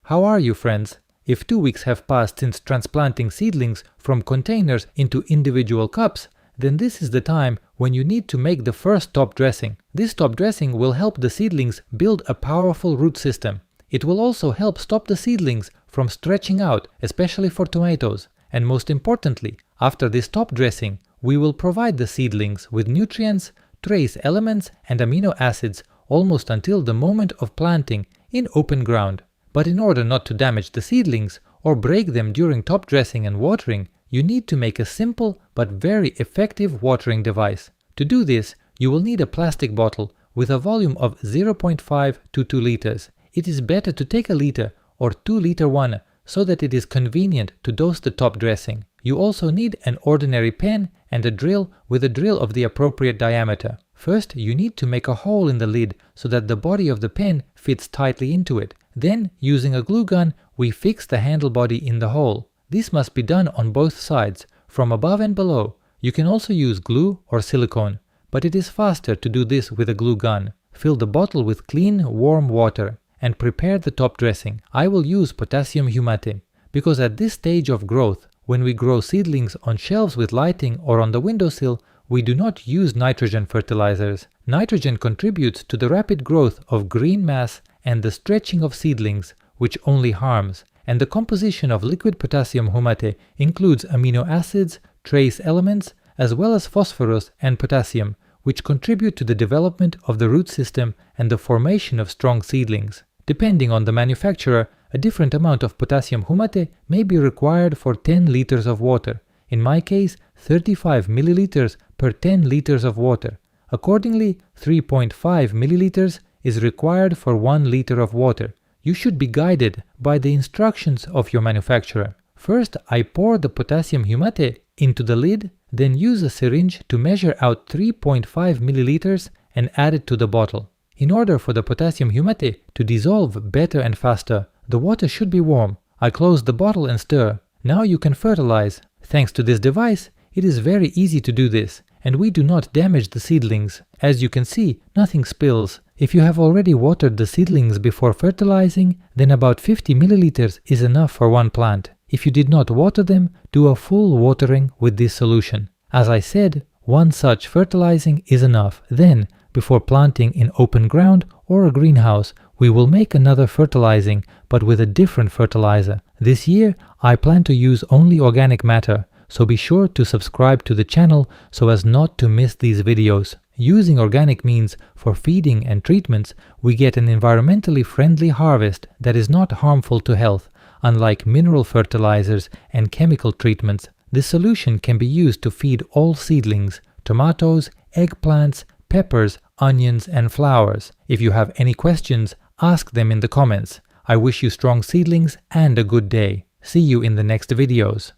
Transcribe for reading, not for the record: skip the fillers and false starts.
How are you, friends? If 2 weeks have passed since transplanting seedlings from containers into individual cups, then this is the time when you need to make the first top dressing. This top dressing will help the seedlings build a powerful root system. It will also help stop the seedlings from stretching out, especially for tomatoes. And most importantly, after this top dressing, we will provide the seedlings with nutrients, trace elements and amino acids almost until the moment of planting in open ground. But in order not to damage the seedlings or break them during top dressing and watering, you need to make a simple but very effective watering device. To do this, you will need a plastic bottle with a volume of 0.5 to 2 liters. It is better to take a liter or 2-liter one so that it is convenient to dose the top dressing. You also need an ordinary pen and a drill with a drill of the appropriate diameter. First, you need to make a hole in the lid so that the body of the pen fits tightly into it. Then, using a glue gun, we fix the handle body in the hole. This must be done on both sides, from above and below. You can also use glue or silicone, but it is faster to do this with a glue gun. Fill the bottle with clean, warm water and prepare the top dressing. I will use potassium humate, because at this stage of growth, when we grow seedlings on shelves with lighting or on the windowsill, we do not use nitrogen fertilizers. Nitrogen contributes to the rapid growth of green mass and the stretching of seedlings, which only harms. And the composition of liquid potassium humate includes amino acids, trace elements, as well as phosphorus and potassium, which contribute to the development of the root system and the formation of strong seedlings. Depending on the manufacturer, a different amount of potassium humate may be required for 10 liters of water. In my case, 35 milliliters per 10 liters of water. Accordingly, 3.5 milliliters is required for 1 liter of water. You should be guided by the instructions of your manufacturer. First, I pour the potassium humate into the lid, then use a syringe to measure out 3.5 milliliters and add it to the bottle. In order for the potassium humate to dissolve better and faster, the water should be warm. I close the bottle and stir. Now you can fertilize. Thanks to this device, it is very easy to do this, and we do not damage the seedlings. As you can see, nothing spills. If you have already watered the seedlings before fertilizing, then about 50 milliliters is enough for one plant. If you did not water them, do a full watering with this solution. As I said, one such fertilizing is enough. Then, before planting in open ground or a greenhouse, we will make another fertilizing, but with a different fertilizer. This year, I plan to use only organic matter, so be sure to subscribe to the channel so as not to miss these videos. Using organic means for feeding and treatments, we get an environmentally friendly harvest that is not harmful to health, unlike mineral fertilizers and chemical treatments. This solution can be used to feed all seedlings, tomatoes, eggplants, peppers, onions and flowers. If you have any questions, ask them in the comments. I wish you strong seedlings and a good day. See you in the next videos.